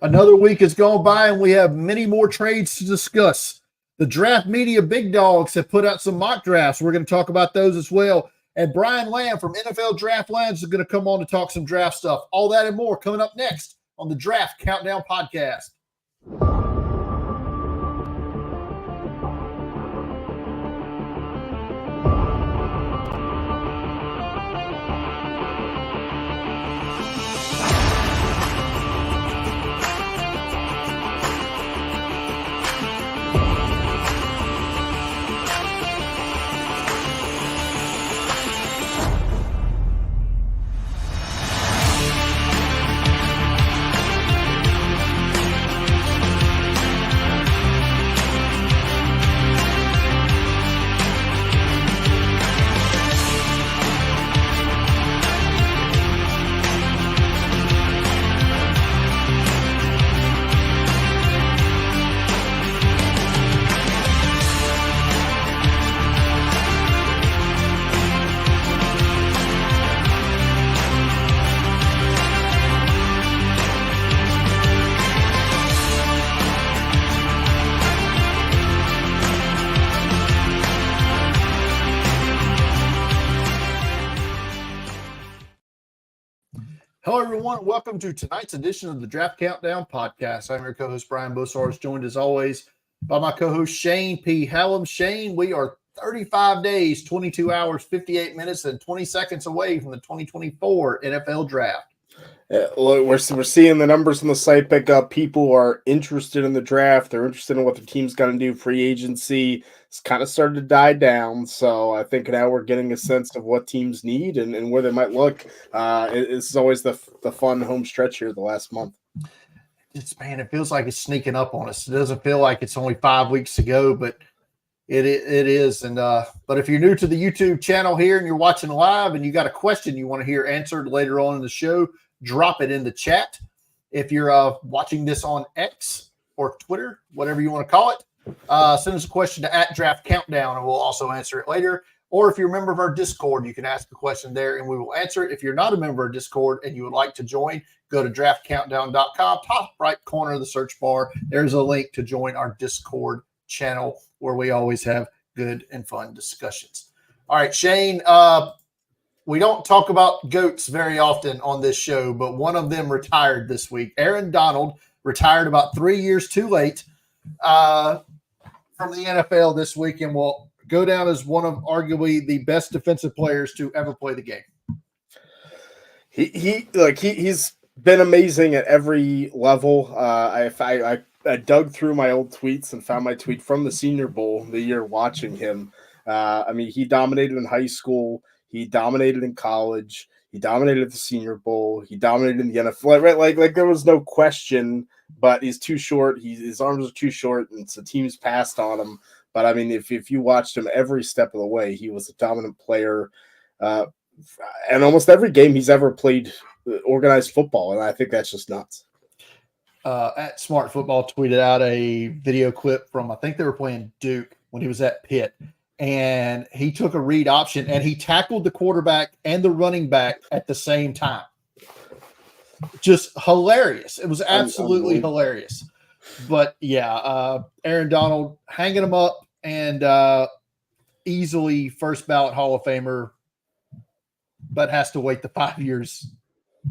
Another week has gone by, and we have many more trades to discuss. The draft media big dogs have put out some mock drafts. We're going to talk about those as well. And Brian Lamb from NFL Draft Labs is going to come on to talk some draft stuff. All that and more coming up next on the Draft Countdown Podcast. Hello, everyone. Welcome to tonight's edition of the Draft Countdown Podcast. I'm your co-host, Brian Bossars, joined as always by my co-host, Shane P. Hallam. Shane, we are 35 days, 22 hours, 58 minutes, and 20 seconds away from the 2024 NFL Draft. Look, we're seeing the numbers on the site pick up. People are interested in the draft. They're interested in what the team's going to do. Free agency has kind of started to die down. So I think now we're getting a sense of what teams need and where they might look. It's always the fun home stretch here the last month. It feels like it's sneaking up on us. It doesn't feel like it's only 5 weeks to go, but it is. And but if you're new to the YouTube channel here and you're watching live and you got a question you want to hear answered later on in the show, drop it in the chat. If you're watching this on X or Twitter, whatever you want to call it, send us a question to @Draft Countdown, and we'll also answer it later. Or if you're a member of our Discord, you can ask a question there, and we will answer it. If you're not a member of Discord and you would like to join, go to draftcountdown.com, top right corner of the search bar. There's a link to join our Discord channel where we always have good and fun discussions. All right, Shane, we don't talk about GOATs very often on this show, but one of them retired this week. Aaron Donald retired about 3 years too late from the NFL this week and will go down as one of arguably the best defensive players to ever play the game. He's been amazing at every level. I dug through my old tweets and found my tweet from the Senior Bowl the year watching him. He dominated in high school. He dominated in college. He dominated at the Senior Bowl. He dominated in the NFL. Right? Like there was no question, but he's too short. His arms are too short, and so teams passed on him. But, I mean, if you watched him every step of the way, he was a dominant player. And almost every game he's ever played organized football, and I think that's just nuts. At Smart Football tweeted out a video clip from, I think they were playing Duke when he was at Pitt. And he took a read option and he tackled the quarterback and the running back at the same time. Just hilarious. It was absolutely hilarious. But yeah, Aaron Donald hanging him up and easily first ballot Hall of Famer, but has to wait the 5 years.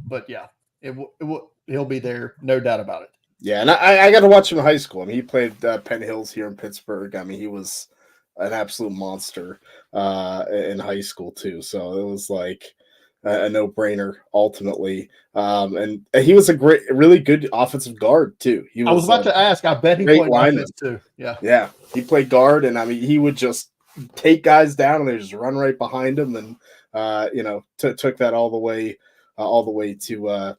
But yeah, he'll be there, no doubt about it. Yeah, and I got to watch him in high school. I mean, he played Penn Hills here in Pittsburgh. I mean, he was an absolute monster in high school too. So it was like a no-brainer ultimately. And he was a really good offensive guard too. I was about to ask. I bet he played offense too. Yeah, he played guard, and I mean, he would just take guys down and they just run right behind him, and took that all the way to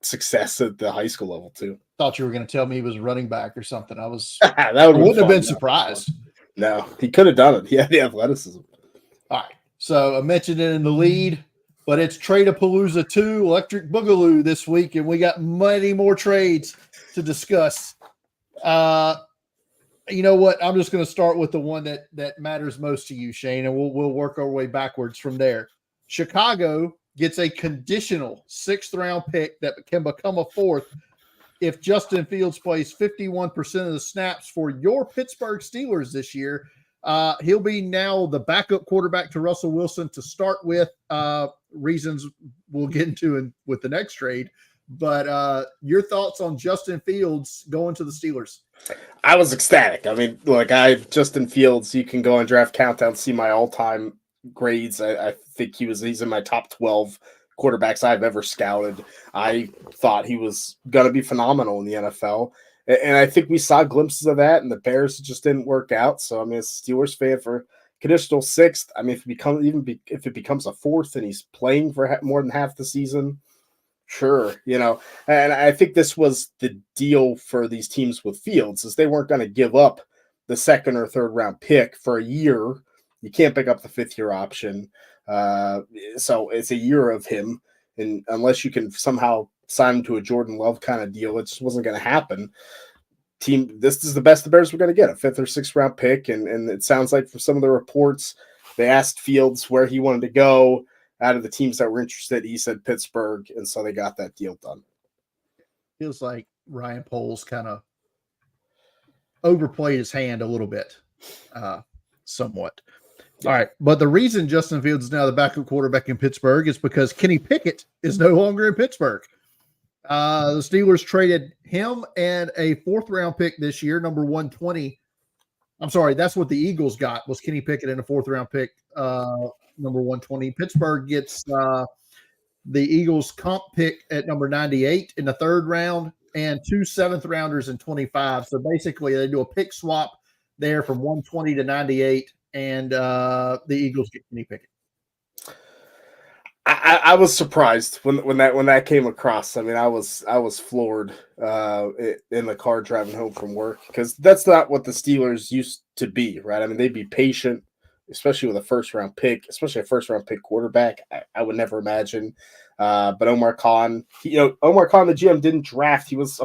success at the high school level too. Thought you were going to tell me he was running back or something. I wouldn't have been surprised. No, he could have done it. He had the athleticism. All right. So I mentioned it in the lead, but it's Trade-a-Palooza 2, Electric Boogaloo this week, and we got many more trades to discuss. You know what? I'm just going to start with the one that matters most to you, Shane, and we'll work our way backwards from there. Chicago gets a conditional 6th-round pick that can become a 4th if Justin Fields plays 51% of the snaps for your Pittsburgh Steelers this year. He'll be now the backup quarterback to Russell Wilson to start with. Reasons we'll get into with the next trade. But your thoughts on Justin Fields going to the Steelers? I was ecstatic. I mean, like Justin Fields, you can go on Draft Countdown, see my all-time grades. I think he's in my top 12 quarterbacks I've ever scouted. I thought he was going to be phenomenal in the NFL. And I think we saw glimpses of that, and the Bears just didn't work out. So, I mean, as a Steelers fan, for conditional 6th, I mean, if it becomes a 4th and he's playing for more than half the season, sure, and I think this was the deal for these teams with Fields, is they weren't going to give up the 2nd or 3rd round pick for a year. You can't pick up the 5th-year option. So it's a year of him, and unless you can somehow sign him to a Jordan Love kind of deal, it just wasn't going to happen. This is the best the Bears were going to get, a 5th or 6th round pick, and it sounds like from some of the reports, they asked Fields where he wanted to go. Out of the teams that were interested, he said Pittsburgh, and so they got that deal done. Feels like Ryan Poles kind of overplayed his hand a little bit, somewhat. Yeah. All right, but the reason Justin Fields is now the backup quarterback in Pittsburgh is because Kenny Pickett is no longer in Pittsburgh. The Steelers traded him and a 4th-round pick this year, number 120. I'm sorry, that's what the Eagles got, was Kenny Pickett and a 4th-round pick, number 120. Pittsburgh gets the Eagles comp pick at number 98 in the 3rd round and 2 7th-rounders in 25. So basically, they do a pick swap there from 120 to 98, and the Eagles get Kenny Pickett. I was surprised when that came across. I mean, I was floored in the car driving home from work, because that's not what the Steelers used to be, right? I mean, they'd be patient, especially with a 1st-round pick, especially a 1st-round pick quarterback. I would never imagine. But Omar Khan, the GM, didn't draft. He was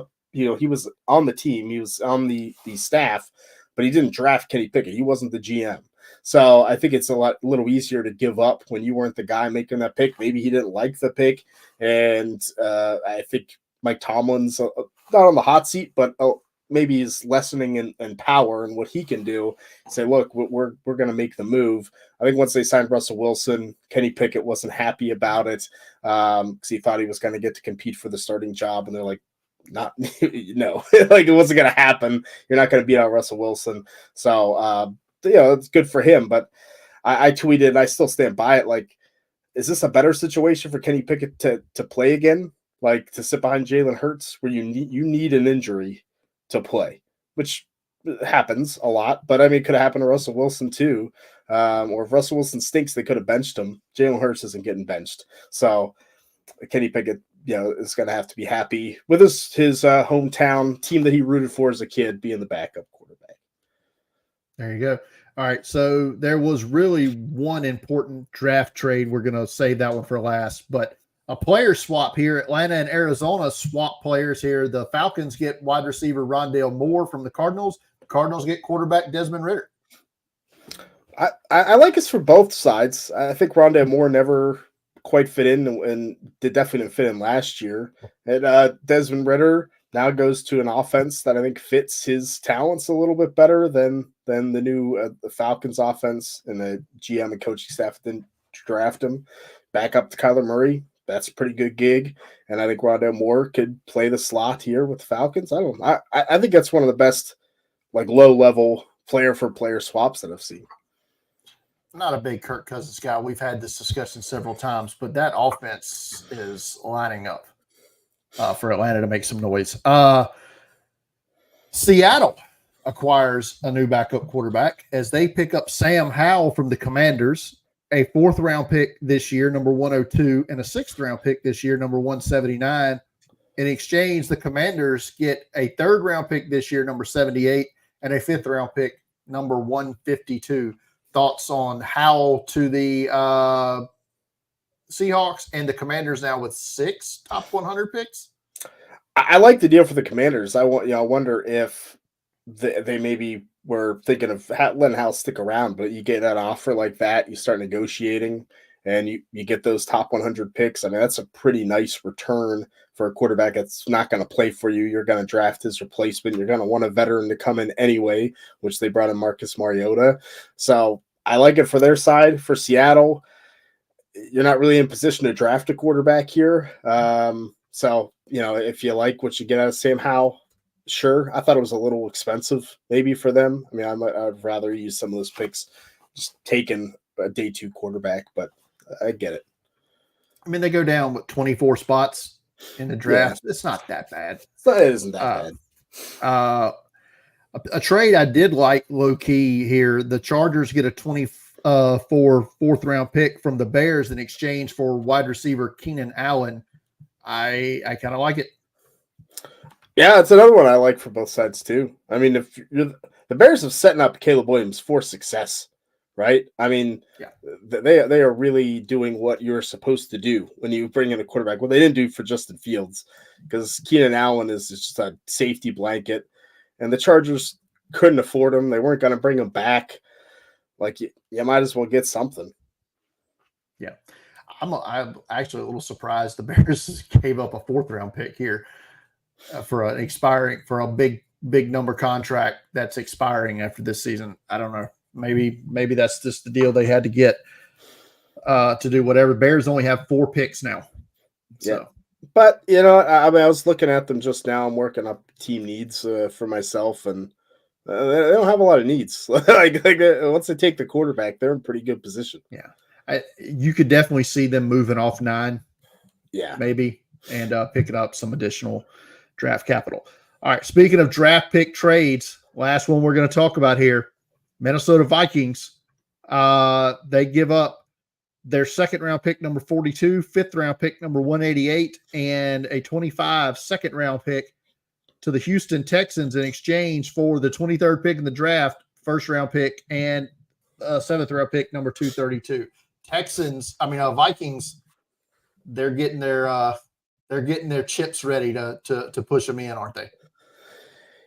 on the team. He was on the staff, but he didn't draft Kenny Pickett. He wasn't the GM. So I think it's a little easier to give up when you weren't the guy making that pick. Maybe he didn't like the pick. And I think Mike Tomlin's not on the hot seat, but maybe he's lessening in power and what he can do. Say, look, we're going to make the move. I think once they signed Russell Wilson, Kenny Pickett wasn't happy about it, because he thought he was going to get to compete for the starting job. And they're like, no, like it wasn't going to happen. You're not going to beat out Russell Wilson. So, it's good for him. But I tweeted, and I still stand by it, like, is this a better situation for Kenny Pickett to play again? Like, to sit behind Jalen Hurts, where you need an injury to play, which happens a lot, but I mean, it could have happened to Russell Wilson too. Or if Russell Wilson stinks, they could have benched him. Jalen Hurts isn't getting benched. So Kenny Pickett, is going to have to be happy with his hometown team that he rooted for as a kid being the backup quarterback. There you go. All right. So there was really one important draft trade. We're going to save that one for last, but a player swap here. Atlanta and Arizona swap players here. The Falcons get wide receiver Rondale Moore from the Cardinals. The Cardinals get quarterback Desmond Ridder. I like this for both sides. I think Rondale Moore never quite fit in, and definitely didn't fit in last year. And Desmond Ridder now goes to an offense that I think fits his talents a little bit better than the new the Falcons offense, and the GM and coaching staff didn't draft him. Back up to Kyler Murray. That's a pretty good gig, and I think Rondale Moore could play the slot here with the Falcons. I think that's one of the best, like, low-level player-for-player swaps that I've seen. I'm not a big Kirk Cousins guy. We've had this discussion several times, but that offense is lining up for Atlanta to make some noise. Seattle acquires a new backup quarterback as they pick up Sam Howell from the Commanders, a 4th-round pick this year, number 102, and a 6th-round pick this year, number 179. In exchange, the Commanders get a 3rd-round pick this year, number 78, and a 5th-round pick, number 152. Thoughts on Howell to the Seahawks and the Commanders now with 6 top 100 picks? I like the deal for the Commanders. I wonder if they maybe were thinking of letting Howell stick around, but you get that offer like that, you start negotiating, and you get those top 100 picks. I mean, that's a pretty nice return for a quarterback that's not going to play for you. You're going to draft his replacement. You're going to want a veteran to come in anyway, which they brought in Marcus Mariota. So I like it for their side. For Seattle, you're not really in position to draft a quarterback here. So, if you like what you get out of Sam Howell, sure. I thought it was a little expensive maybe for them. I mean, I'd rather use some of those picks just taking a day 2 quarterback, but I get it. I mean, they go down with 24 spots in the draft. Yeah. It's not that bad. It isn't that bad. A trade I did like low key here. The Chargers get a 24 fourth round pick from the Bears in exchange for wide receiver Keenan Allen. I kind of like it. Yeah, it's another one I like for both sides too. I mean, if the Bears have setting up Caleb Williams for success, right? I mean, yeah. They are really doing what you're supposed to do when you bring in a quarterback. Well, they didn't do for Justin Fields because Keenan Allen is just a safety blanket, and the Chargers couldn't afford him. They weren't going to bring him back. Like you might as well get something. Yeah, I'm actually a little surprised the Bears gave up a 4th round pick here for a big number contract that's expiring after this season. I don't know. Maybe that's just the deal they had to get to do whatever. Bears only have 4 picks now. So. Yeah. But, I was looking at them just now. I'm working up team needs for myself, and they don't have a lot of needs. like once they take the quarterback, they're in pretty good position. Yeah. You could definitely see them moving off 9. Yeah. Maybe, and picking up some additional draft capital. All right. Speaking of draft pick trades, last one we're going to talk about here. Minnesota Vikings, they give up their 2nd round pick, number 42, 5th round pick, number 188, and a 25 2nd round pick to the Houston Texans in exchange for the 23rd pick in the draft, 1st round pick, and 7th round pick, number 232. Vikings, they're getting their chips ready to push them in, aren't they?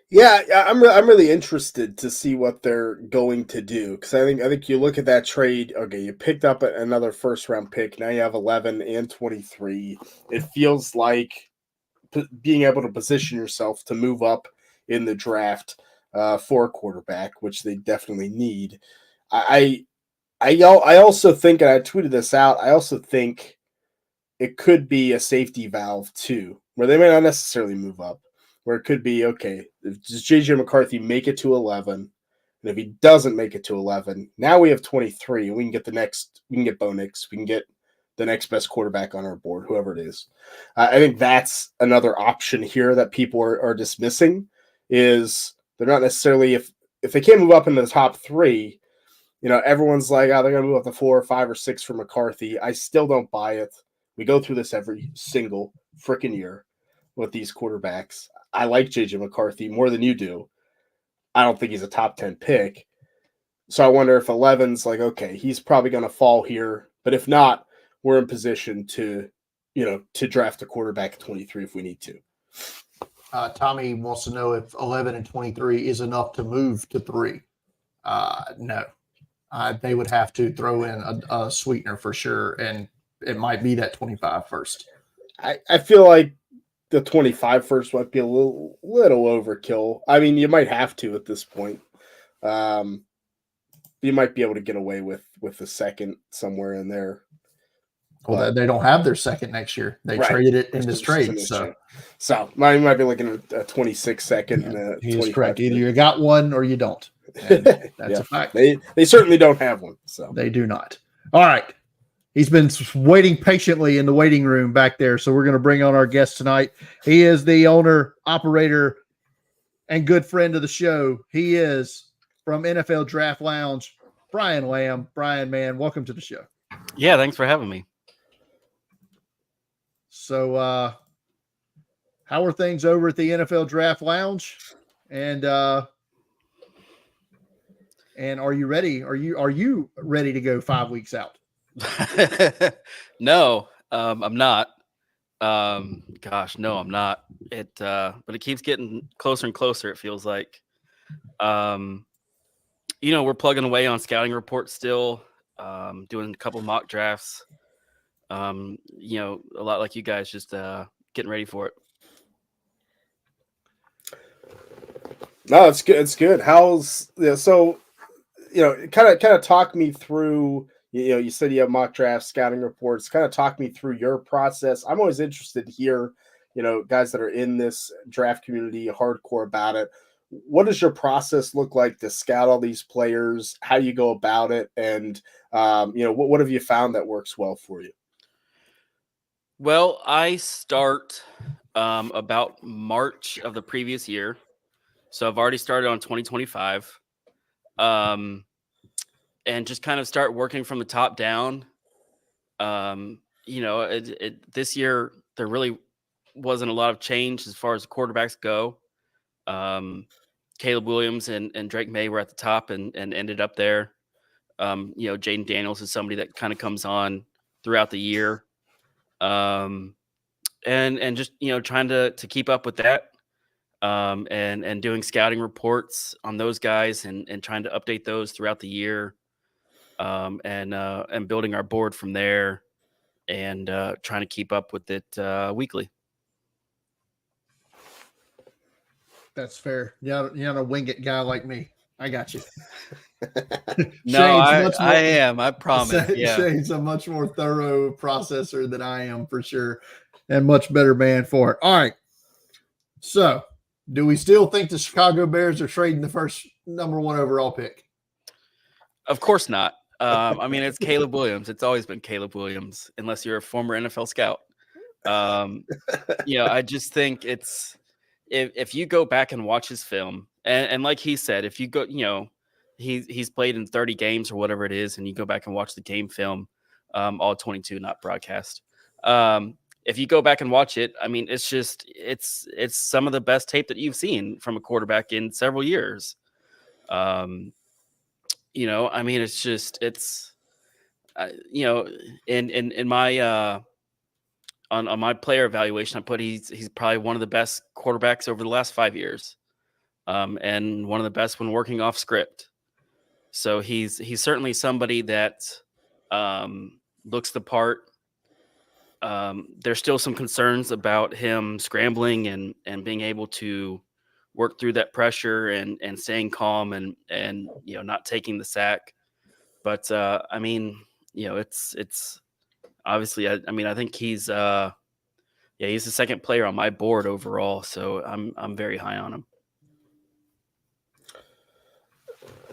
Yeah, I'm really interested to see what they're going to do, because I think you look at that trade. Okay, you picked up another 1st round pick. Now you have 11 and 23. It feels like being able to position yourself to move up in the draft for a quarterback, which they definitely need. I also think, and I tweeted this out, I also think it could be a safety valve too, where they may not necessarily move up. Where it could be, okay, does J.J. McCarthy make it to 11? And if he doesn't make it to 11, now we have 23, and we can get Bo Nix, we can get the next best quarterback on our board, whoever it is. I think that's another option here that people are dismissing, is they're not necessarily, if they can't move up into the top 3, everyone's like, oh, they're going to move up to 4 or 5 or 6 for McCarthy. I still don't buy it. We go through this every single freaking year with these quarterbacks. I like J.J. McCarthy more than you do. I don't think he's a top 10 pick. So I wonder if 11's like, okay, he's probably going to fall here. But if not, we're in position to draft a quarterback at 23 if we need to. Tommy wants to know if 11 and 23 is enough to move to 3. No. They would have to throw in a sweetener for sure, and it might be that 25 first. I feel like the 25 first might be a little overkill. I mean, you might have to at this point. You might be able to get away with a 2nd somewhere in there. Well, they don't have their 2nd next year. They traded it in this trade. So you might be looking at a 26 2nd. And he is correct. Either you got one or you don't. And that's a fact. They certainly don't have one. So they do not. All right. He's been waiting patiently in the waiting room back there, so we're going to bring on our guest tonight. He is the owner, operator, and good friend of the show. He is from NFL Draft Lounge, Brian Lamb. Brian, man, welcome to the show. Yeah, thanks for having me. So, how are things over at the NFL Draft Lounge? And are you ready? Are you ready to go 5 weeks out? No, I'm not. Gosh, no, I'm not. But it keeps getting closer and closer. It feels like, we're plugging away on scouting reports still. doing a couple mock drafts. You know, a lot like you guys, just getting ready for it. No, it's good. It's good. How's so? Kind of talk me through. You said you have mock drafts, scouting reports. Kind of talk me through your process. I'm always interested to hear, guys that are in this draft community, hardcore about it. What does your process look like to scout all these players? How do you go about it? And what have you found that works well for you? Well, I start about March of the previous year. So I've already started on 2025. And just kind of start working from the top down. This year there really wasn't a lot of change as far as the quarterbacks go. Caleb Williams and Drake May were at the top and ended up there. Jaden Daniels is somebody that kind of comes on throughout the year. And just, trying to keep up with that. And doing scouting reports on those guys and trying to update those throughout the year. And building our board from there and trying to keep up with it weekly. That's fair. Yeah, you're not a wing it guy like me. I got you. No, I am. I promise. Shane's a much more thorough processor than I am for sure, and much better man for it. All right. So, do we still think the Chicago Bears are trading the first number 1 overall pick? Of course not. I mean, it's Caleb Williams. It's always been Caleb Williams, unless you're a former NFL scout. I just think it's if you go back and watch his film, and like he said, if you go, he's played in 30 games or whatever it is, and you go back and watch the game film, all 22, not broadcast. If you go back and watch it, I mean, it's some of the best tape that you've seen from a quarterback in several years. I mean, in my on my player evaluation, I put he's probably one of the best quarterbacks over the last 5 years, and one of the best when working off script. So he's certainly somebody that looks the part. There's still some concerns about him scrambling and being able to work through that pressure and staying calm and not taking the sack. But I mean, it's obviously I think he's he's the second player on my board overall, so I'm very high on him.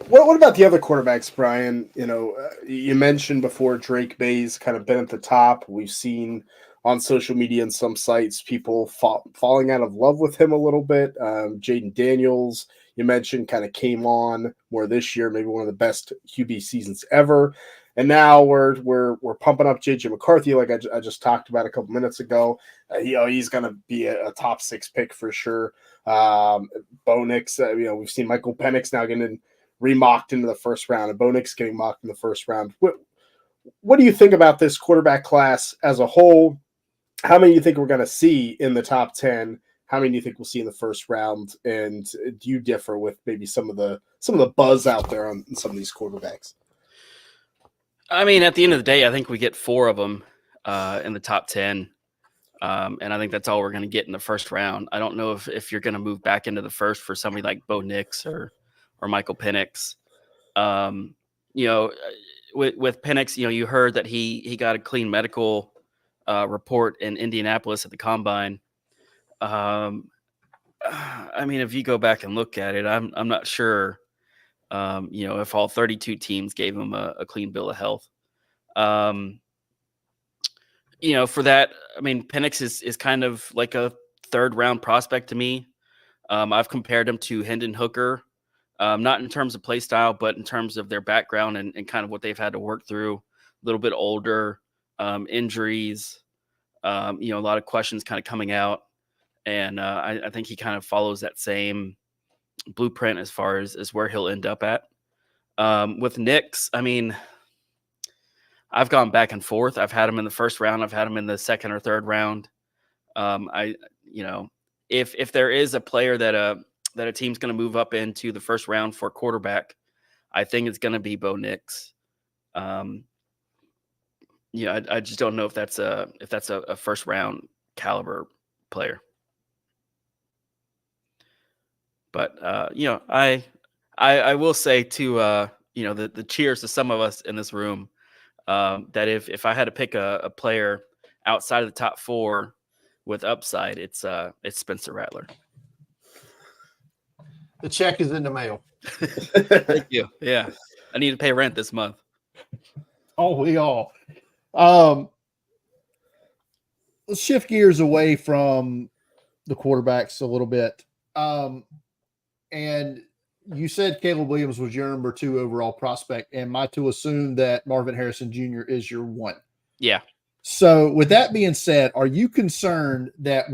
What about the other quarterbacks, Brian? You mentioned before Drake May's kind of been at the top. We've seen on social media and some sites people falling out of love with him a little bit. Jaden Daniels, you mentioned, kind of came on more this year, maybe one of the best QB seasons ever. And now we're pumping up JJ McCarthy, like I just talked about a couple minutes ago. He's going to be a top 6 pick for sure. Bo Nix, we've seen Michael Penix now getting remocked into the first round, and Bo Nix getting mocked in the first round. What do you think about this quarterback class as a whole? How many do you think we're going to see in the top 10? How many do you think we'll see in the first round? And do you differ with maybe some of the buzz out there on some of these quarterbacks? I mean, at the end of the day, I think we get 4 of them in the top 10. And I think that's all we're going to get in the first round. I don't know if you're going to move back into the first for somebody like Bo Nix or Michael Penix. With Penix, you heard that he got a clean medical report in Indianapolis at the combine. I mean, if you go back and look at it, I'm not sure, if all 32 teams gave him a clean bill of health. For that, I mean, Penix is kind of like a 3rd round prospect to me. I've compared him to Hendon Hooker, not in terms of play style, but in terms of their background and kind of what they've had to work through. A little bit older, injuries, a lot of questions kind of coming out. And I think he kind of follows that same blueprint as far as where he'll end up at. With Nix, I mean, I've gone back and forth. I've had him in the first round. I've had him in the 2nd or 3rd round. If there is a player that a team's going to move up into the first round for quarterback, I think it's going to be Bo Nix. Yeah, I just don't know if that's a first round caliber player. But I will say to the cheers to some of us in this room, that if I had to pick a player outside of the top 4 with upside, it's Spencer Rattler. The check is in the mail. Thank you. Yeah, I need to pay rent this month. Oh, we all. Let's shift gears away from the quarterbacks a little bit. And you said Caleb Williams was your number 2 overall prospect. Am I to assume that Marvin Harrison Jr. is your 1? Yeah. So with that being said, are you concerned that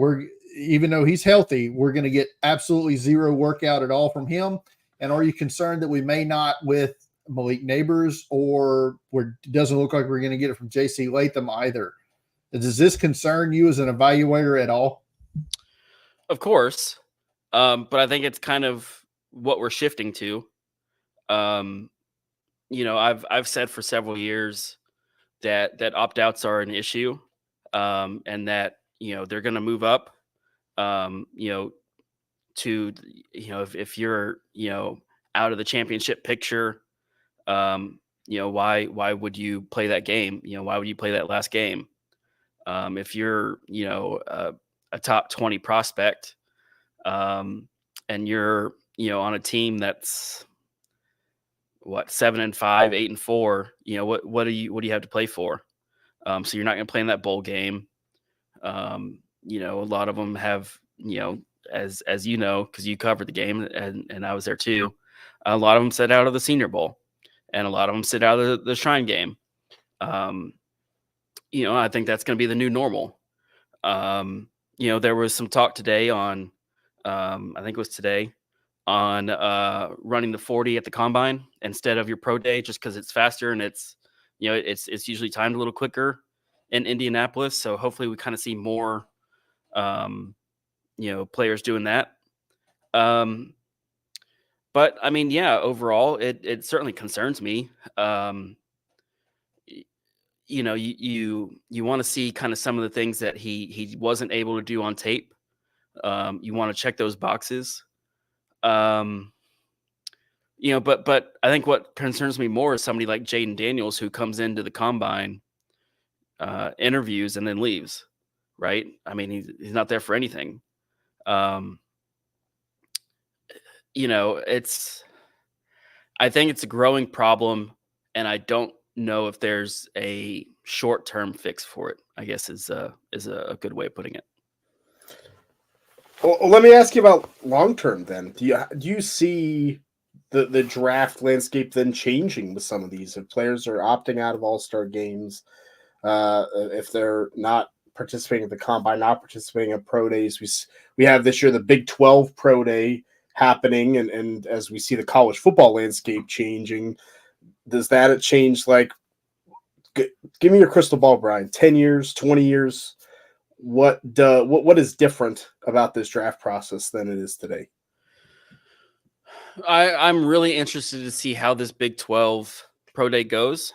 even though he's healthy, we're going to get absolutely zero workout at all from him? And are you concerned that we may not with Malik Neighbors, or it doesn't look like we're going to get it from JC Latham either? Does this concern you as an evaluator at all? Of course. But I think it's kind of what we're shifting to. I've said for several years that opt-outs are an issue, and that they're going to move up. To if you're out of the championship picture, why would you play that game? Why would you play that last game? If you're a top 20 prospect, and you're on a team that's 7-5, 8-4, what do you have to play for? So you're not going to play in that bowl game. A lot of them have, as because you covered the game and I was there too. A lot of them sit out of the Senior Bowl, and a lot of them sit out of the Shrine Game. I think that's going to be the new normal. There was some talk today on, I think it was today, on running the 40 at the combine instead of your pro day, just because it's faster and it's usually timed a little quicker in Indianapolis. So hopefully we kind of see more, players doing that. But I mean, yeah, overall, it certainly concerns me. You want to see kind of some of the things that he wasn't able to do on tape. You want to check those boxes. But I think what concerns me more is somebody like Jaden Daniels, who comes into the combine, interviews, and then leaves. Right? I mean, he's not there for anything. I think it's a growing problem, and I don't know if there's a short-term fix for it, I guess is a good way of putting it. Well, let me ask you about long-term then. Do you see the draft landscape then changing with some of these? If players are opting out of all-star games, if they're not participating at the combine, not participating in pro days, we have this year the Big 12 pro day happening, and as we see the college football landscape changing, does that change? Like, give me your crystal ball, Brian. 10 years, 20 years. What is different about this draft process than it is today? I'm really interested to see how this Big 12 pro day goes,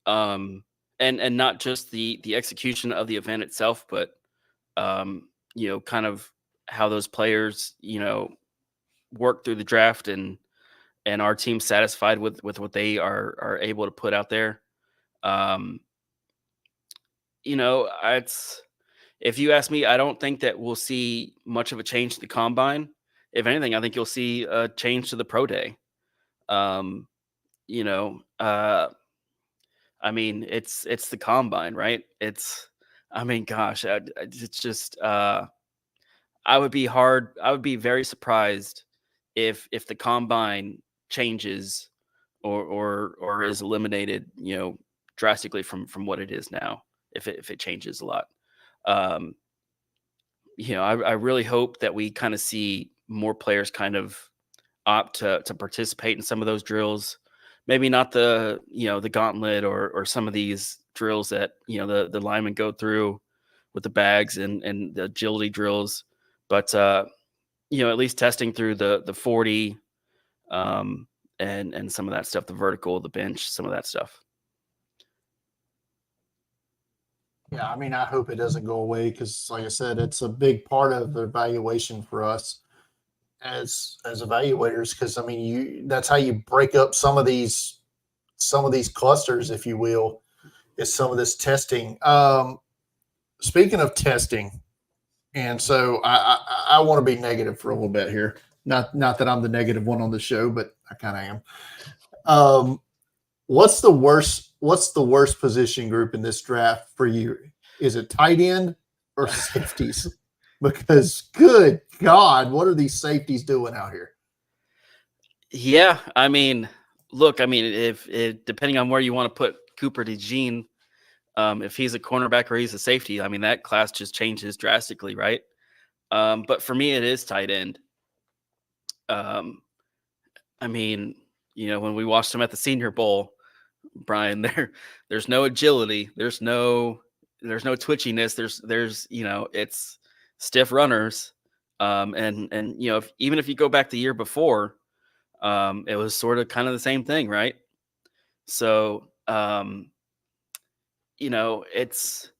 and not just the execution of the event itself, but kind of how those players work through the draft, and our team satisfied with what they are able to put out there. It's, if you ask me, I don't think that we'll see much of a change to the combine. If anything, I think you'll see a change to the pro day. I mean, it's the combine, right? Gosh, it's just, I would be very surprised if the combine changes or is eliminated, drastically from what it is now, if it changes a lot. I really hope that we kind of see more players kind of opt to participate in some of those drills. Maybe not the gauntlet or some of these drills that the linemen go through with the bags and the agility drills, but at least testing through the 40, and some of that stuff, the vertical, the bench, some of that stuff. Yeah, I mean, I hope it doesn't go away because, like I said, it's a big part of the evaluation for us as evaluators. Because I mean, that's how you break up some of these clusters, if you will, is some of this testing. Speaking of testing, and so I want to be negative for a little bit here. Not that I'm the negative one on the show, but I kind of am. Um, what's the worst? What's the worst position group in this draft for you? Is it tight end or safeties? Because good God, what are these safeties doing out here? Yeah, I mean, look, I mean, if depending on where you want to put Cooper DeJean, if he's a cornerback or he's a safety, I mean, that class just changes drastically, right? But for me, it is tight end. Um, I mean, when we watched him at the Senior Bowl, Brian, there's no agility, there's no twitchiness, it's stiff runners. And even if you go back the year before, it was sort of kind of the same thing, right? So, it's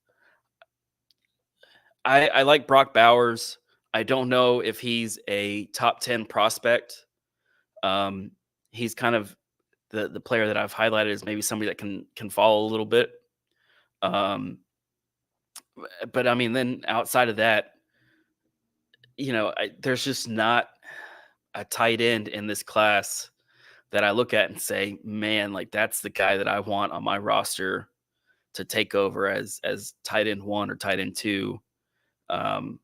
I like Brock Bowers. I don't know if he's a top 10 prospect. Um, he's kind of the player that I've highlighted as maybe somebody that can follow a little bit. Um, but I mean, then outside of that, there's just not a tight end in this class that I look at and say, man, like that's the guy that I want on my roster to take over as tight end one or tight end two. Um,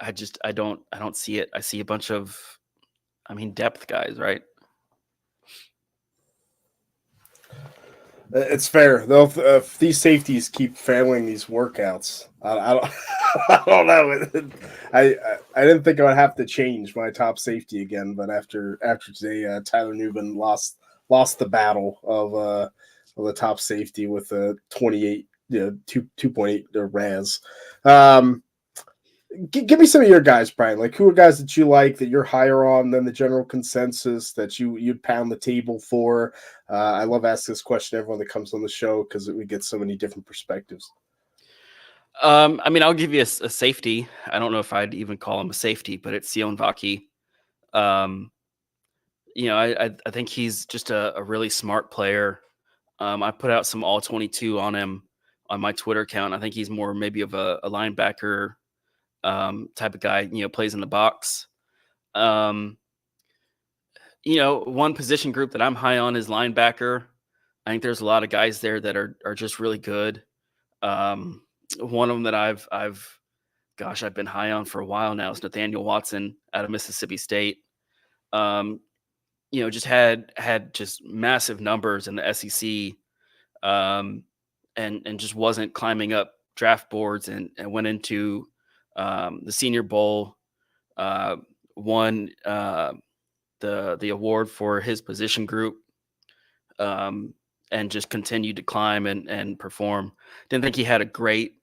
I don't see it. I see a bunch of, I mean, depth guys, right? It's fair though. If these safeties keep failing these workouts, I don't, I don't know. I didn't think I would have to change my top safety again, but after today, Tyler Newman lost the battle of the top safety with a 28, 2.8 RAS. Give me some of your guys, Brian. Like, who are guys that you like that you're higher on than the general consensus that you'd pound the table for? I love asking this question to everyone that comes on the show because we get so many different perspectives. I mean, I'll give you a safety. I don't know if I'd even call him a safety, but it's Sion Vaki. Um, I think he's just a really smart player. I put out some all 22 on him on my Twitter account. I think he's more maybe of a linebacker type of guy, plays in the box. One position group that I'm high on is linebacker. I think there's a lot of guys there that are just really good. One of them that I've been high on for a while now is Nathaniel Watson out of Mississippi State. Just had just massive numbers in the SEC, and just wasn't climbing up draft boards and went into the Senior Bowl, won the award for his position group, and just continued to climb and perform. Didn't think he had a great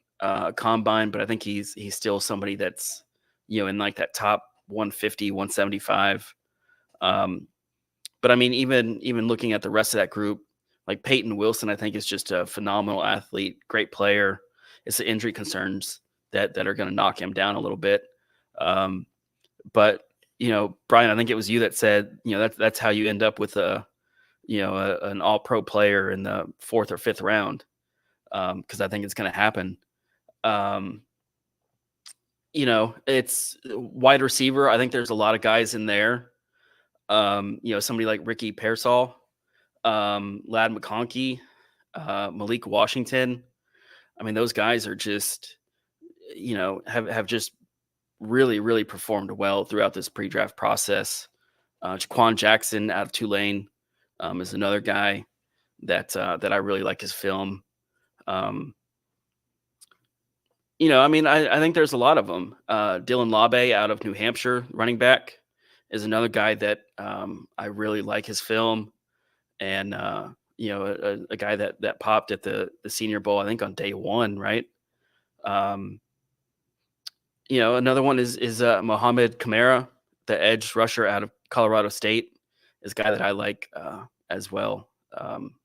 combine, but I think he's still somebody that's in like that top 150, 175. But I mean, even looking at the rest of that group, like Peyton Wilson, I think is just a phenomenal athlete, great player. It's the injury concerns that are going to knock him down a little bit. But Brian, I think it was you that said, that's how you end up with an all pro player in the 4th or 5th round. Cause I think it's going to happen. It's wide receiver. I think there's a lot of guys in there. Somebody like Ricky Pearsall, Lad McConkey, Malik Washington. I mean, those guys are just, have just really, really performed well throughout this pre-draft process. Jaquan Jackson out of Tulane is another guy that I really like his film. I mean, I think there's a lot of them. Dylan Labe out of New Hampshire, running back, is another guy that I really like his film. And, a guy that popped at the Senior Bowl, I think on day one, right? Another one is Mohamed Kamara, the edge rusher out of Colorado State, is a guy that I like as well.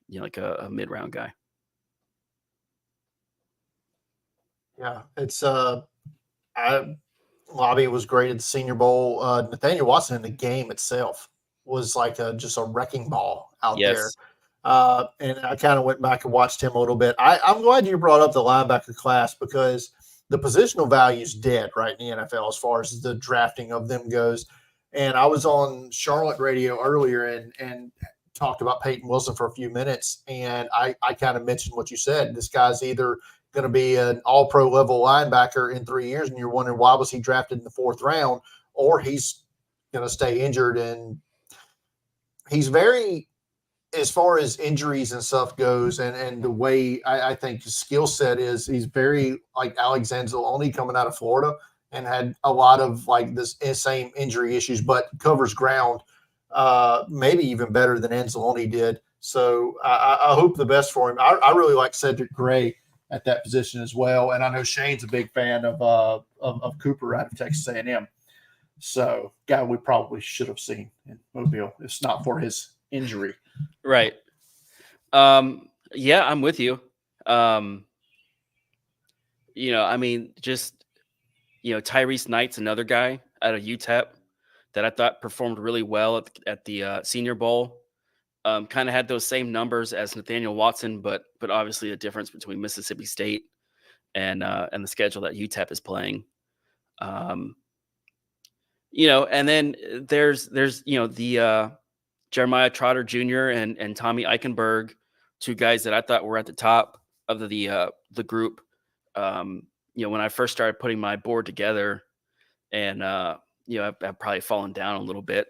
Like a mid-round guy. Yeah, it's Lobby was great at the Senior Bowl. Nathaniel Watson in the game itself was like just a wrecking ball out there. Yes. And I kind of went back and watched him a little bit. I'm glad you brought up the linebacker class because the positional value is dead right in the NFL as far as the drafting of them goes. And I was on Charlotte radio earlier and talked about Peyton Wilson for a few minutes. And I kind of mentioned what you said. This guy's either going to be an all pro level linebacker in 3 years, and you're wondering why was he drafted in the 4th round, or he's going to stay injured. And he's very, as far as injuries and stuff goes, and the way I think his skill set is, he's very like Alex Anzalone coming out of Florida and had a lot of like this same injury issues, but covers ground maybe even better than Anzalone did. So I hope the best for him. I really like Cedric Gray at that position as well, and I know Shane's a big fan of Cooper out of Texas A&M. So, guy we probably should have seen in Mobile, if it's not for his injury. Right. Yeah, I'm with you. I mean, just Tyrese Knight's another guy out of UTEP that I thought performed really well at the Senior Bowl. Kind of had those same numbers as Nathaniel Watson, but obviously a difference between Mississippi State and the schedule that UTEP is playing. And then there's the Jeremiah Trotter Jr. and Tommy Eichenberg, two guys that I thought were at the top of the group. When I first started putting my board together, and I've probably fallen down a little bit.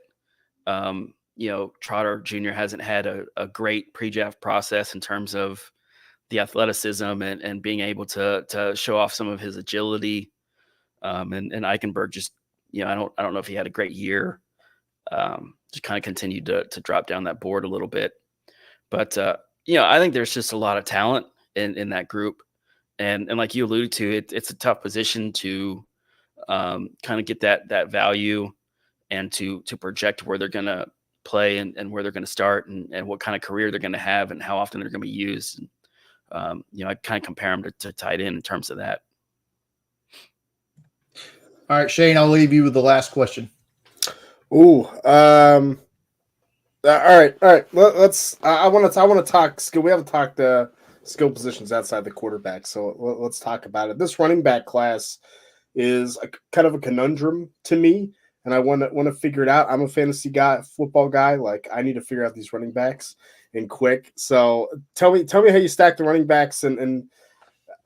Trotter Jr. hasn't had a great pre-draft process in terms of the athleticism and being able to show off some of his agility. And Eichenberg just, I don't know if he had a great year. Just kind of continued to drop down that board a little bit. But, I think there's just a lot of talent in that group. And like you alluded to, it's a tough position to kind of get that value and to project where they're going to play and where they're going to start and what kind of career they're going to have and how often they're going to be used. I kind of compare them to tight end in terms of that. All right, Shane, I'll leave you with the last question. Ooh, all right. Let's. I want to talk skill. We haven't talked skill positions outside the quarterback, so let's talk about it. This running back class is kind of a conundrum to me, and I want to figure it out. I'm a fantasy guy, football guy. Like I need to figure out these running backs and quick. So tell me how you stack the running backs, and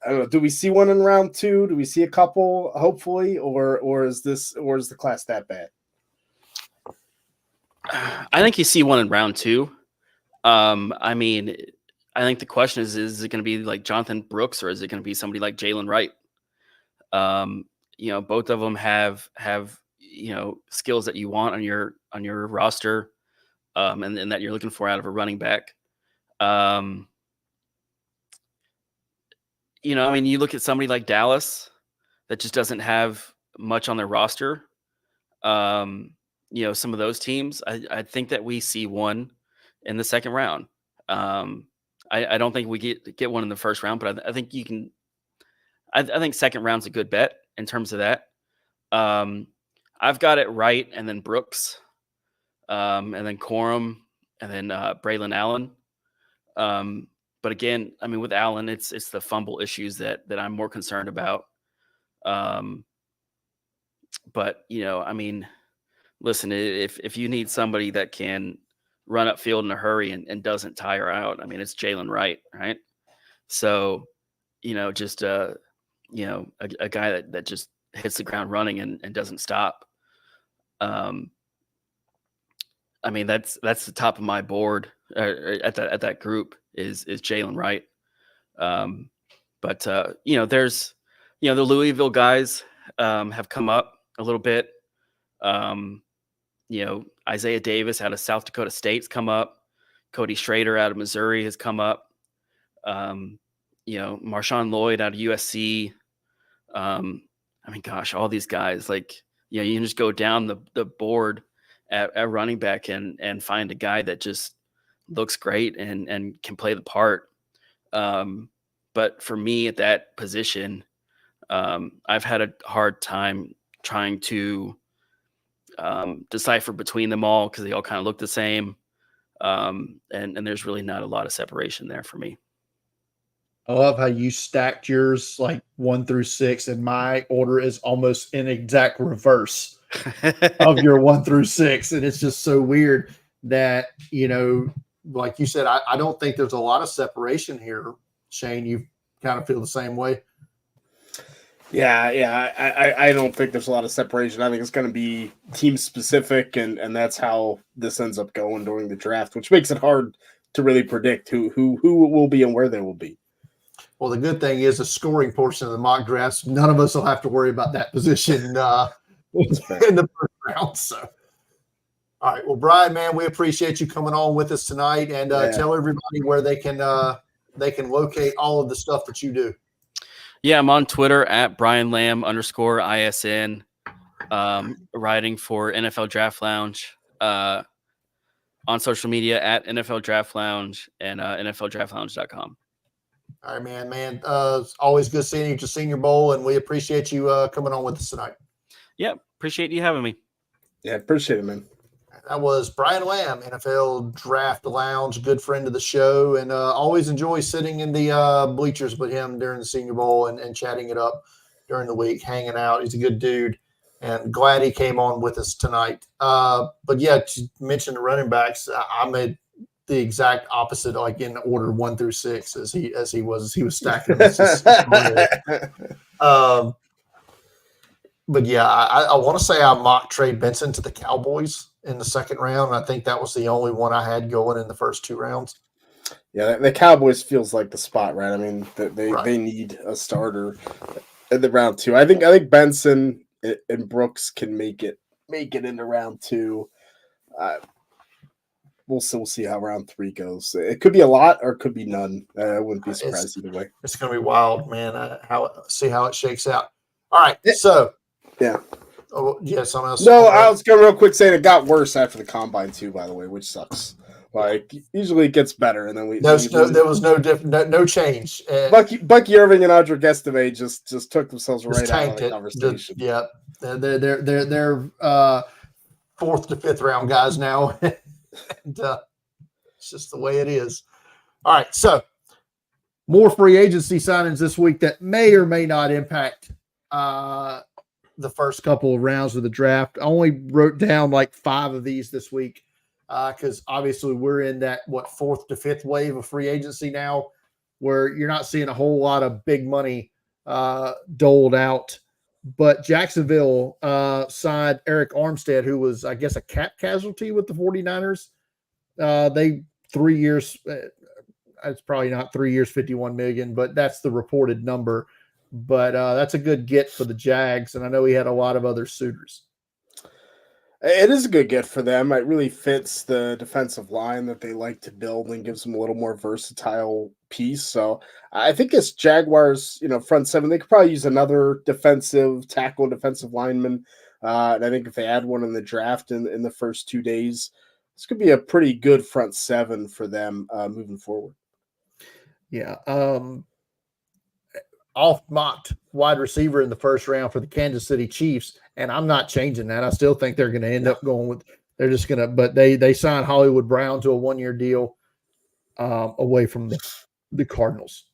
I don't know. Do we see one in round 2? Do we see a couple, hopefully, or is the class that bad? I think you see one in round 2. I mean, I think the question is it going to be like Jonathan Brooks or is it going to be somebody like Jalen Wright? Both of them have skills that you want on your roster, and that you're looking for out of a running back. I mean, you look at somebody like Dallas that just doesn't have much on their roster. Some of those teams, I think that we see one in the second round. I don't think we get one in the first round, but I think you can. I think second round's a good bet in terms of that. I've got it Wright and then Brooks, and then Corum, and then Braylon Allen. But again, I mean, with Allen, it's the fumble issues that I'm more concerned about. But I mean, listen, if you need somebody that can run upfield in a hurry and doesn't tire out, I mean, it's Jalen Wright, right? So, just a guy that just hits the ground running and doesn't stop. I mean, that's the top of my board at that group is Jalen Wright. But there's the Louisville guys have come up a little bit. Isaiah Davis out of South Dakota State's come up. Cody Schrader out of Missouri has come up. Marshawn Lloyd out of USC. I mean, gosh, all these guys, like, you can just go down the board at running back and find a guy that just looks great and can play the part. But for me at that position, I've had a hard time trying to decipher between them all because they all kind of look the same. And there's really not a lot of separation there for me. I love how you stacked yours like 1 through 6, and my order is almost in exact reverse of your 1 through 6. And it's just so weird that, like you said, I don't think there's a lot of separation here. Shane, you kind of feel the same way. Yeah. I don't think there's a lot of separation. I think it's going to be team specific, and that's how this ends up going during the draft, which makes it hard to really predict who will be and where they will be. Well, the good thing is the scoring portion of the mock drafts, none of us will have to worry about that position in the first round. So, all right. Well, Brian, man, we appreciate you coming on with us tonight, and tell everybody where they can locate all of the stuff that you do. Yeah, I'm on Twitter at @BrianLamb_ISN, writing for NFL Draft Lounge, on social media at NFL Draft Lounge and NFLDraftLounge.com. All right, man. It's always good seeing you at the Senior Bowl, and we appreciate you coming on with us tonight. Yeah, appreciate you having me. Yeah, appreciate it, man. That was Brian Lamb, NFL Draft Lounge, good friend of the show, and always enjoy sitting in the bleachers with him during the Senior Bowl and chatting it up during the week, hanging out. He's a good dude, and glad he came on with us tonight. But yeah, to mention the running backs, I made the exact opposite, like in order 1 through 6, as he was stacking them. But yeah, I want to say I mocked Trey Benson to the Cowboys in the second round. I think that was the only one I had going in the first 2 rounds. Yeah, the Cowboys feels like the spot, right? I mean, they need a starter in the round 2. I think Benson and Brooks can make it into round 2. We'll see how round 3 goes. It could be a lot or it could be none. I wouldn't be surprised either way. It's going to be wild, man. See how it shakes out. All right, so yeah. Oh, yeah, something else. No, I was going to real quick say it got worse after the combine too, by the way, which sucks. Like usually it gets better, and then there was no change. Bucky Irving and Audric Estime just took themselves right out of the conversation. They're 4th to 5th round guys now, and it's just the way it is. All right, so more free agency signings this week that may or may not impact the first couple of rounds of the draft. I only wrote down like 5 of these this week because obviously we're in that 4th to 5th wave of free agency now, where you're not seeing a whole lot of big money doled out. But Jacksonville signed Eric Armstead, who was, I guess, a cap casualty with the 49ers. They 3 years. It's probably not 3 years, $51 million, but that's the reported number. But that's a good get for the Jags, and I know he had a lot of other suitors. It is a good get for them. It really fits the defensive line that they like to build and gives them a little more versatile piece. So I think it's Jaguars, front 7, they could probably use another defensive lineman. And I think if they add one in the draft in the first 2 days, this could be a pretty good front 7 for them moving forward. Yeah. Off-mocked wide receiver in the first round for the Kansas City Chiefs, and I'm not changing that. I still think they're going to end up going with – they're just going to – but they signed Hollywood Brown to a 1-year deal away from the Cardinals.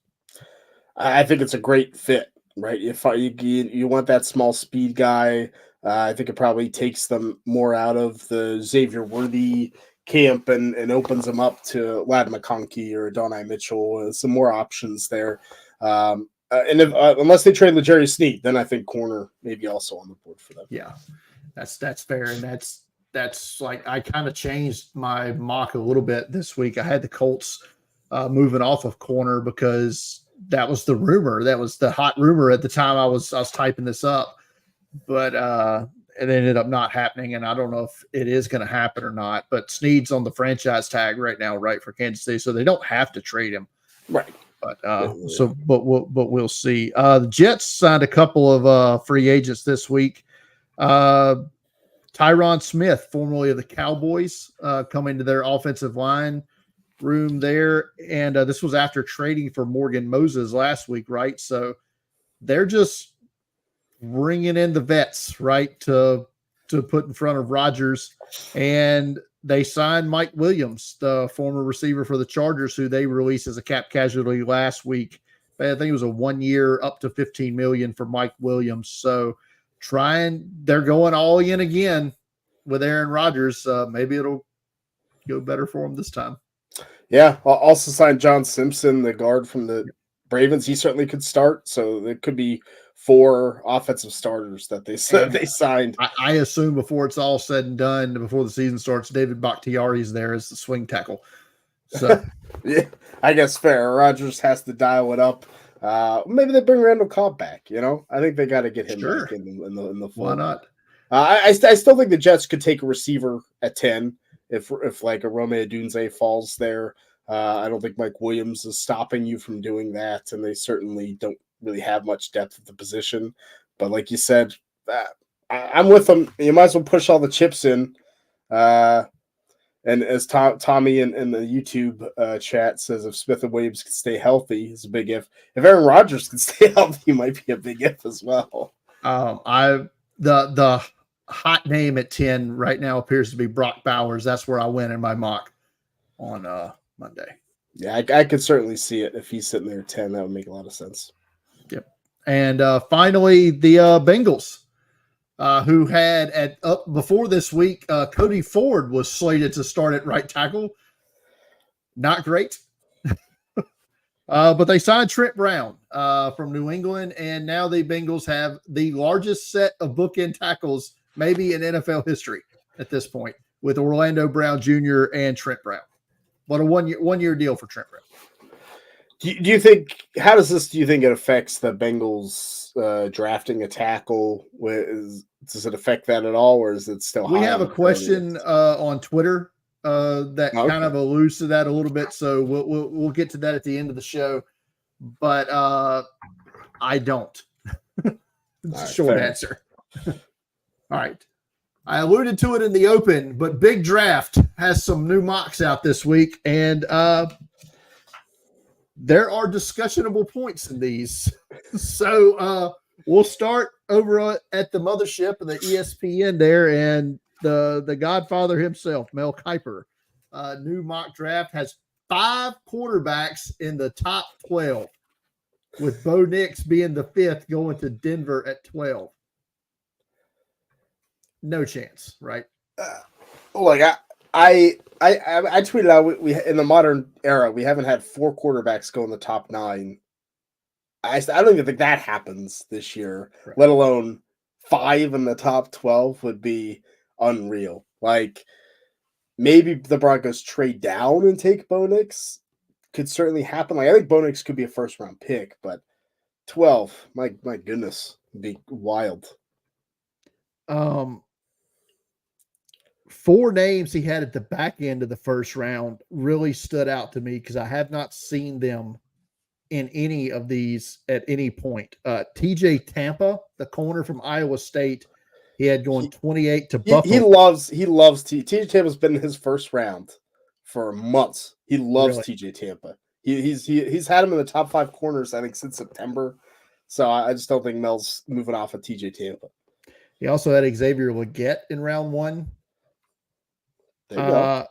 I think it's a great fit, right? If you want that small speed guy, I think it probably takes them more out of the Xavier Worthy camp and opens them up to Ladd McConkey or Adonai Mitchell, some more options there. And if, unless they trade L'Jarius Sneed, then I think corner maybe also on the board for them. Yeah, that's fair, and that's like I kind of changed my mock a little bit this week. I had the Colts moving off of corner because that was the rumor. That was the hot rumor at the time I was typing this up, but it ended up not happening, and I don't know if it is going to happen or not. But Sneed's on the franchise tag right now, right, for Kansas City, so they don't have to trade him, right. But we'll see. The Jets signed a couple of free agents this week. Tyron Smith, formerly of the Cowboys, coming to their offensive line room there, and this was after trading for Morgan Moses last week, right? So they're just bringing in the vets, right, to put in front of Rodgers. And they signed Mike Williams, the former receiver for the Chargers, who they released as a cap casualty last week. I think it was a 1 year up to $15 million for Mike Williams. So they're going all in again with Aaron Rodgers. Maybe it'll go better for him this time. Yeah. Also signed John Simpson, the guard from the Ravens. He certainly could start. So there could be 4 offensive starters that they signed. I assume before it's all said and done, before the season starts, David Bakhtiari is there as the swing tackle. So yeah, I guess fair. Rodgers has to dial it up. Maybe they bring Randall Cobb back. I think they got to get him back in the fold. Why not? I still think the Jets could take a receiver at 10 if like a Rome Odunze falls there. I don't think Mike Williams is stopping you from doing that, and they certainly don't really have much depth at the position. But like you said, I'm with them. You might as well push all the chips in. And as Tommy in the YouTube chat says, if Smith and Williams can stay healthy, it's a big if. If Aaron Rodgers can stay healthy, he might be a big if as well. The hot name at 10 right now appears to be Brock Bowers. That's where I went in my mock on Monday. Yeah, I could certainly see it. If he's sitting there at 10, that would make a lot of sense. Yep. And finally, the Bengals. Who had before this week, Cody Ford was slated to start at right tackle. Not great. But they signed Trent Brown from New England, and now the Bengals have the largest set of bookend tackles maybe in NFL history at this point, with Orlando Brown Jr. and Trent Brown. What a one year deal for Trent Brown. Do you think? How does this? Do you think it affects the Bengals drafting a tackle? Does it affect that at all, or is it still? We have a question on Twitter that kind of alludes to that a little bit, so we'll get to that at the end of the show. But I don't. It's a short answer. All right. I alluded to it in the open, but Big Draft has some new mocks out this week, and there are discussionable points in these. So we'll start over at the mothership of the ESPN there, and the Godfather himself, Mel Kiper. New mock draft has 5 quarterbacks in the top 12, with Bo Nix being the 5th, going to Denver at 12. No chance, right? I tweeted out we in the modern era we haven't had 4 quarterbacks go in the top 9. I don't even think that happens this year, right. Let alone 5 in the top 12 would be unreal. Like maybe the Broncos trade down and take Bo Nix could certainly happen. Like I think Bo Nix could be a first round pick, but 12, my goodness, would be wild. 4 names he had at the back end of the first round really stood out to me because I have not seen them in any of these at any point. TJ Tampa, the corner from Iowa State, he had going 28 to Buffalo. He loves TJ Tampa's been in his first round for months. He loves TJ Tampa. He's had him in the top 5 corners, I think, since September. So I just don't think Mel's moving off of TJ Tampa. He also had Xavier Legette in round 1. There you go.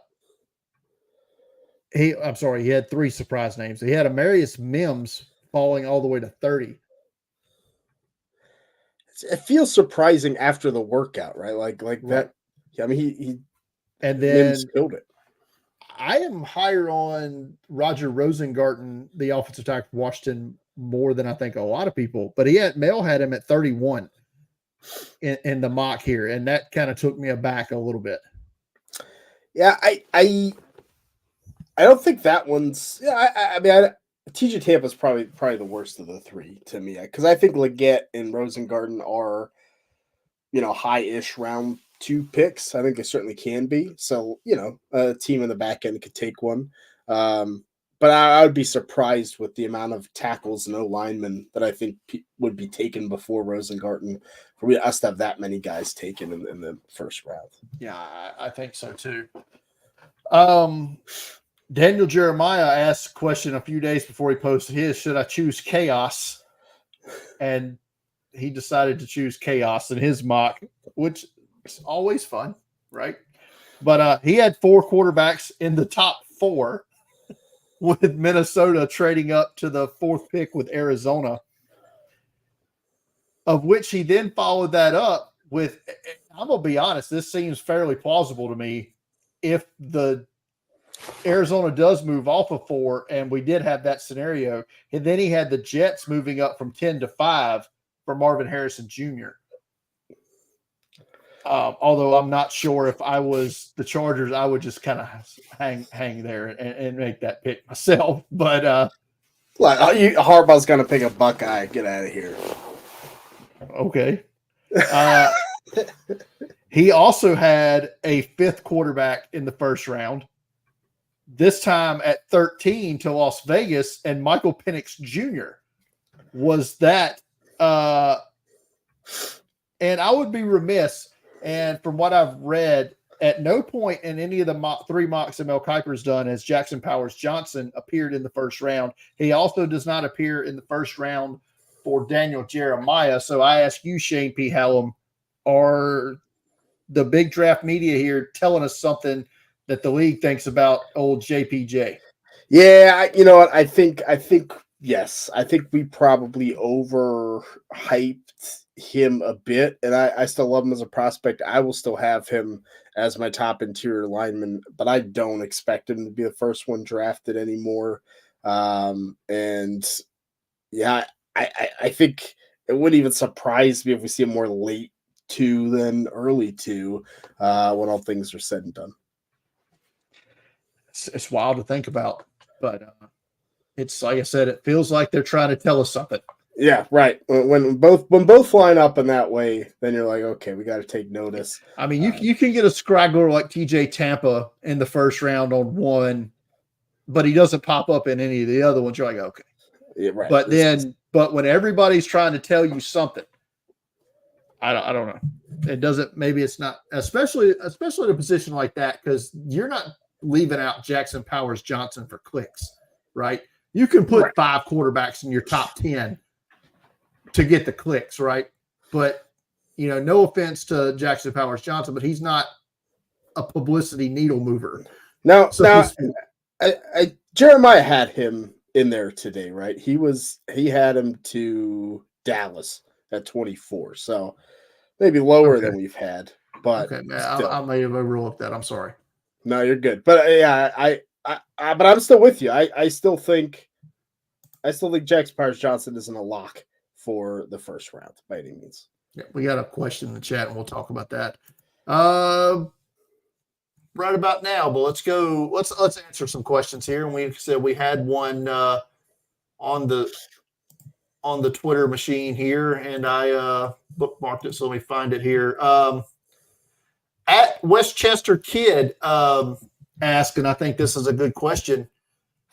He had 3 surprise names. He had Amarius Mims falling all the way to 30. It feels surprising after the workout, right? Like that. Yeah, I mean, he and then Mims killed it. I am higher on Roger Rosengarten, the offensive tackle from Washington, more than I think a lot of people. But Mel had him at 31 in the mock here, and that kind of took me aback a little bit. Yeah, I don't think that one's. Yeah, I mean, TJ Tampa's probably the worst of the 3 to me, because I think Legette and Rosengarten are, high-ish round 2 picks. I think they certainly can be. So a team in the back end could take one. But I would be surprised with the amount of tackles and linemen that I think would be taken before Rosengarten for us to have that many guys taken in the first round. Yeah, I think so too. Daniel Jeremiah asked a question a few days before he posted his, should I choose chaos? And he decided to choose chaos in his mock, which is always fun, right? But he had 4 quarterbacks in the top 4, with Minnesota trading up to the 4th pick with Arizona, of which he then followed that up with, I'm going to be honest, this seems fairly plausible to me. If the Arizona does move off of 4, and we did have that scenario, and then he had the Jets moving up from 10 to 5 for Marvin Harrison Jr. Although I'm not sure, if I was the Chargers, I would just kind of hang there and make that pick myself. But Harbaugh's going to pick a Buckeye. Get out of here. Okay. He also had a 5th quarterback in the first round, this time at 13 to Las Vegas, and Michael Penix Jr. was that. And I would be remiss, and from what I've read, at no point in any of the 3 mocks that Mel Kiper's done has Jackson Powers Johnson appeared in the first round. He also does not appear in the first round for Daniel Jeremiah. So I ask you, Shane P. Hallam, are the big draft media here telling us something that the league thinks about old JPJ? Yeah, you know what? I think yes. I think we probably overhyped him a bit, and I still love him as a prospect. I will still have him as my top interior lineman, but I don't expect him to be the first one drafted anymore. And yeah, I think it wouldn't even surprise me if we see him more late 2 than early 2 when all things are said and done. It's wild to think about, but it's like I said, it feels like they're trying to tell us something. Yeah, right. When both line up in that way, then you're like, okay, we got to take notice. I mean, you can get a scraggler like TJ Tampa in the first round on 1, but he doesn't pop up in any of the other ones. You're like, okay. Yeah, right. But when everybody's trying to tell you something, I don't know. It doesn't. Maybe it's not, especially in a position like that, because you're not leaving out Jackson Powers Johnson for clicks, right? You can put 5 quarterbacks in your top 10 to get the clicks, right? But no offense to Jackson Powers Johnson, but he's not a publicity needle mover. Now, Jeremiah had him in there today, right? He had him to Dallas at 24, so maybe lower than we've had. But okay, man, I may have overlooked that. I'm sorry. No, you're good. But yeah, but I'm still with you. I still think Jackson Powers Johnson isn't a lock for the first round by any means. Yeah, we got a question in the chat, and we'll talk about that right about now. But let's go. Let's answer some questions here. And we said we had one on the Twitter machine here, and I bookmarked it. So let me find it here. At Westchester Kid asked, and I think this is a good question: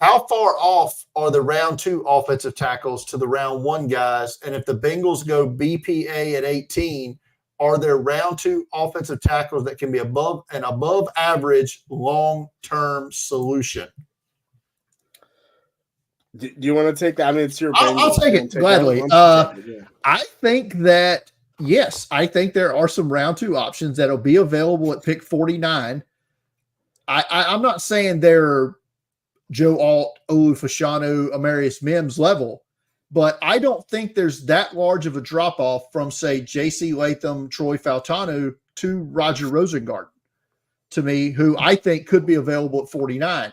how far off are the round 2 offensive tackles to the round 1 guys? And if the Bengals go BPA at 18, are there round 2 offensive tackles that can be above average long-term solution? Do you want to take that? I mean, it's your Bengals. I'll take it gladly. I think that, yes, I think there are some round 2 options that'll be available at pick 49. I'm not saying they're Joe Alt, Olu Fashanu, Amarius Mims level, but I don't think there's that large of a drop-off from, say, J.C. Latham, Troy Faltanu to Roger Rosengarten, to me, who I think could be available at 49.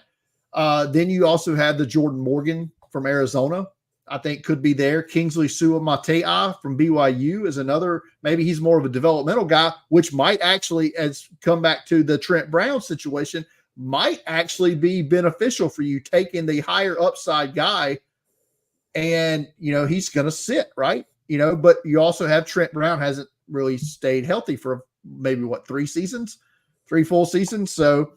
Then you also have the Jordan Morgan from Arizona, I think could be there. Kingsley Suamatea from BYU is another. Maybe he's more of a developmental guy, which might actually, as come back to the Trent Brown situation, might actually be beneficial for you, taking the higher upside guy, and he's going to sit, right? But you also have Trent Brown hasn't really stayed healthy for maybe 3 full seasons. So,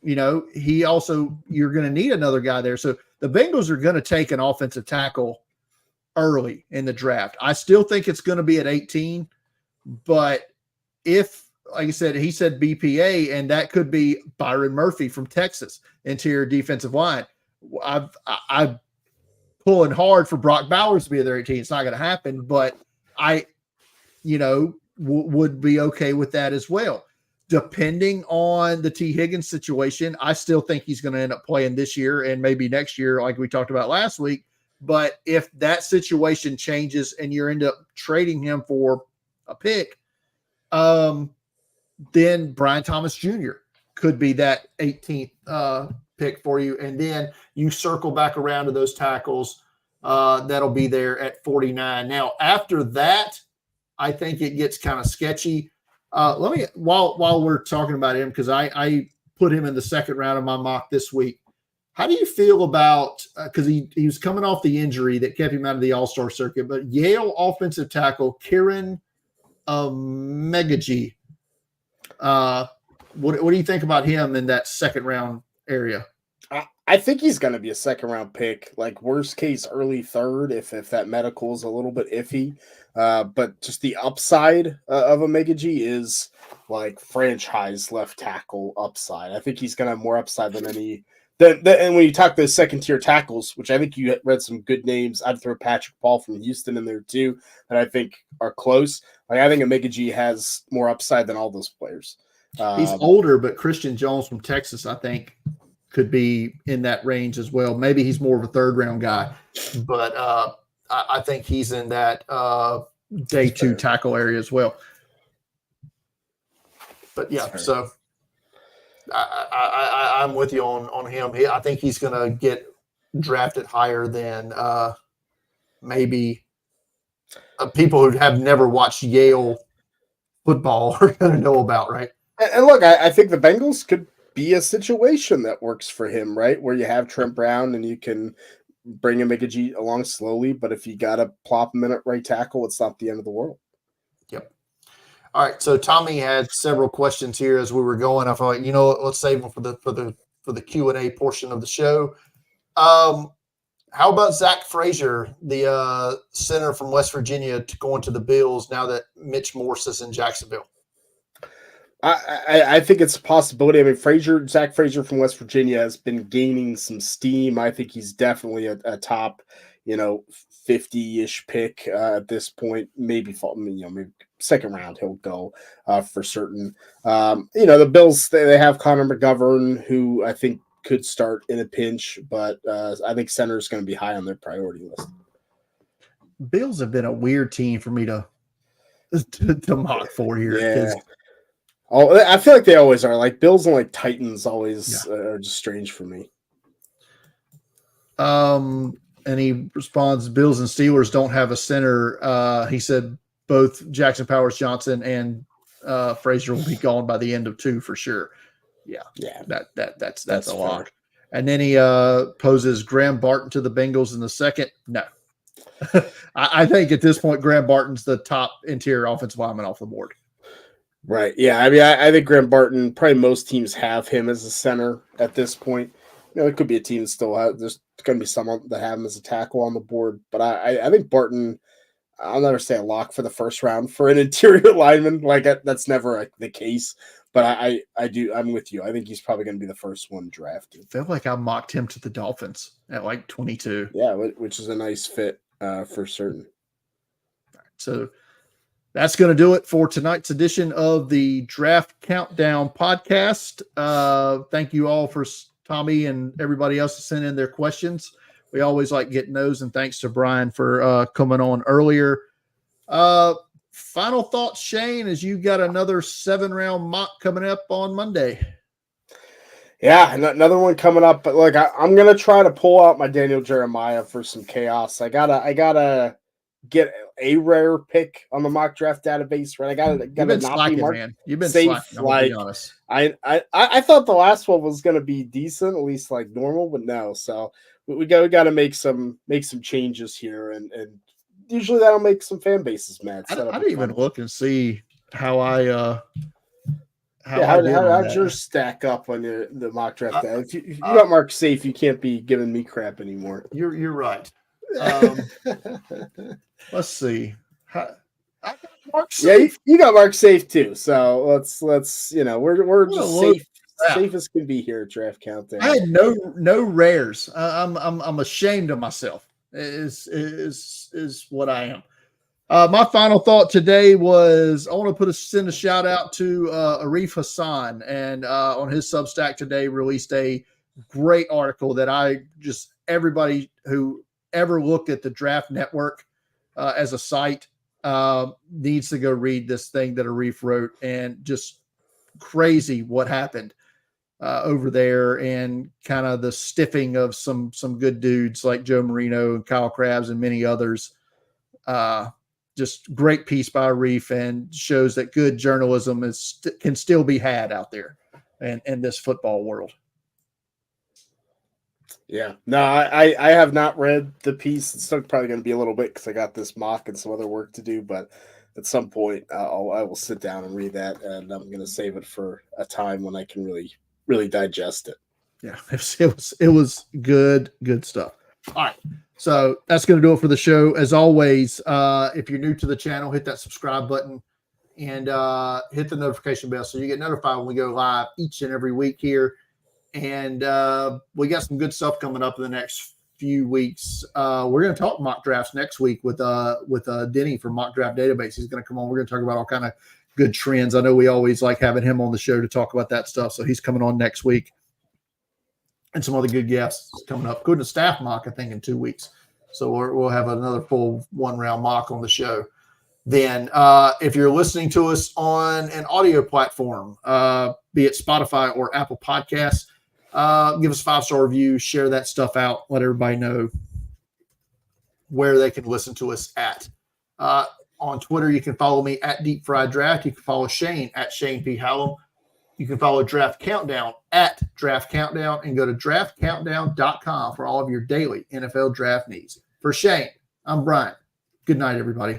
he also, you're going to need another guy there. So the Bengals are going to take an offensive tackle early in the draft. I still think it's going to be at 18, but if, like I said, he said BPA, and that could be Byron Murphy from Texas, interior defensive line. I'm pulling hard for Brock Bowers to be there 18. It's not going to happen, but I would be okay with that as well. Depending on the T. Higgins situation, I still think he's going to end up playing this year and maybe next year, like we talked about last week. But if that situation changes and you end up trading him for a pick, then Brian Thomas Jr. could be that 18th pick for you. And then you circle back around to those tackles. That'll be there at 49. Now, after that, I think it gets kind of sketchy. Let me, while we're talking about him, because I put him in the second round of my mock this week. How do you feel about, because he was coming off the injury that kept him out of the All-Star circuit, but Yale offensive tackle Kieran Megaji. What do you think about him in that second round area? I think he's going to be a second round pick, like worst case early third if that medical is a little bit iffy. But just the upside of a Megaji is like franchise left tackle upside. I think he's going to have more upside than any. And when you talk those second tier tackles, which I think you read some good names, I'd throw Patrick Paul from Houston in there too, that I think are close. Like I think a Megaji has more upside than all those players. He's older, but Christian Jones from Texas, I think, could be in that range as well. Maybe he's more of a third round guy, but I think he's in that day two tackle area as well. But yeah, so I'm with you on him. I think he's going to get drafted higher than maybe people who have never watched Yale football are going to know about, right? And look, I think the Bengals could be a situation that works for him, right? Where you have Trent Brown and you can bring him Megaji along slowly, but if you got to plop him in at right tackle, it's not the end of the world. Yep. All right. So Tommy had several questions here as we were going. I thought, let's save them for the Q&A portion of the show. How about Zach Frazier, the center from West Virginia, going to the Bills now that Mitch Morse is in Jacksonville? I think it's a possibility. I mean, Zach Frazier from West Virginia has been gaining some steam. I think he's definitely a top, 50-ish pick at this point. Maybe second round he'll go for certain. The Bills, they have Connor McGovern, who I think could start in a pinch, but I think center is going to be high on their priority list. Bills have been a weird team for me to mock for here. Yeah. Oh, I feel like they always are. Like Bills and like Titans always are just strange for me. And he responds, Bills and Steelers don't have a center. He said both Jackson Powers Johnson and Frazier will be gone by the end of 2 for sure. Yeah. That's a lock. And then he poses Graham Barton to the Bengals in the second. No. I think at this point, Graham Barton's the top interior offensive lineman off the board. Right. Yeah. I mean, I think Graham Barton, probably most teams have him as a center at this point. It could be a team that still has, there's going to be someone that have him as a tackle on the board. But I think Barton, I'll never say a lock for the first round for an interior lineman. Like that's never the case. But I'm with you. I think he's probably going to be the first one drafted. I feel like I mocked him to the Dolphins at like 22. Yeah, which is a nice fit for certain. All right, so that's going to do it for tonight's edition of the Draft Countdown podcast. Thank you all for Tommy and everybody else to send in their questions. We always like getting those, and thanks to Brian for coming on earlier. Final thoughts, Shane, as you got another 7-round mock coming up on Monday. Yeah, another one coming up. But look, I'm gonna try to pull out my Daniel Jeremiah for some chaos. I gotta get a rare pick on the mock draft database, right? I gotta You've been slacking, man. You've been safe. Slacking, like, be honest. I thought the last one was gonna be decent, at least like normal, but no. So we got to make some changes here, and usually that'll make some fan bases mad. I didn't even look and see how how'd yours stack up on the mock draft? If you got Mark safe, you can't be giving me crap anymore. You're right. Let's see. I got Mark safe. Yeah, you got Mark safe too. So let's we're just safe. Safe as can be here at Draft Countdown. I had no rares. I'm ashamed of myself. Is what I am. My final thought today was I want to send a shout out to Arif Hassan, and on his Substack today released a great article that everybody who ever looked at the Draft Network as a site needs to go read this thing that Arif wrote, and just crazy what happened over there, and kind of the stiffing of some good dudes like Joe Marino and Kyle Krabs and many others. Just great piece by Reef, and shows that good journalism can still be had out there and in this football world. Yeah, no, I have not read the piece. It's still probably going to be a little bit because I got this mock and some other work to do, but at some point I will sit down and read that, and I'm going to save it for a time when I can really digest it. Yeah, it was good stuff. All right. So that's going to do it for the show. As always, if you're new to the channel, hit that subscribe button and hit the notification bell so you get notified when we go live each and every week here. And we got some good stuff coming up in the next few weeks. We're going to talk mock drafts next week with Denny from Mock Draft Database. He's going to come on. We're going to talk about all kind of good trends. I know we always like having him on the show to talk about that stuff. So he's coming on next week. And some other good guests coming up. Going to staff mock, I think, in 2 weeks. So we'll have another full 1-round mock on the show. Then if you're listening to us on an audio platform, be it Spotify or Apple Podcasts, give us a 5-star review, share that stuff out, let everybody know where they can listen to us at. On Twitter, you can follow me at Deep Fried Draft. You can follow Shane at Shane P. Hallam. You can follow Draft Countdown at Draft Countdown, and go to draftcountdown.com for all of your daily NFL draft needs. For Shane, I'm Brian. Good night, everybody.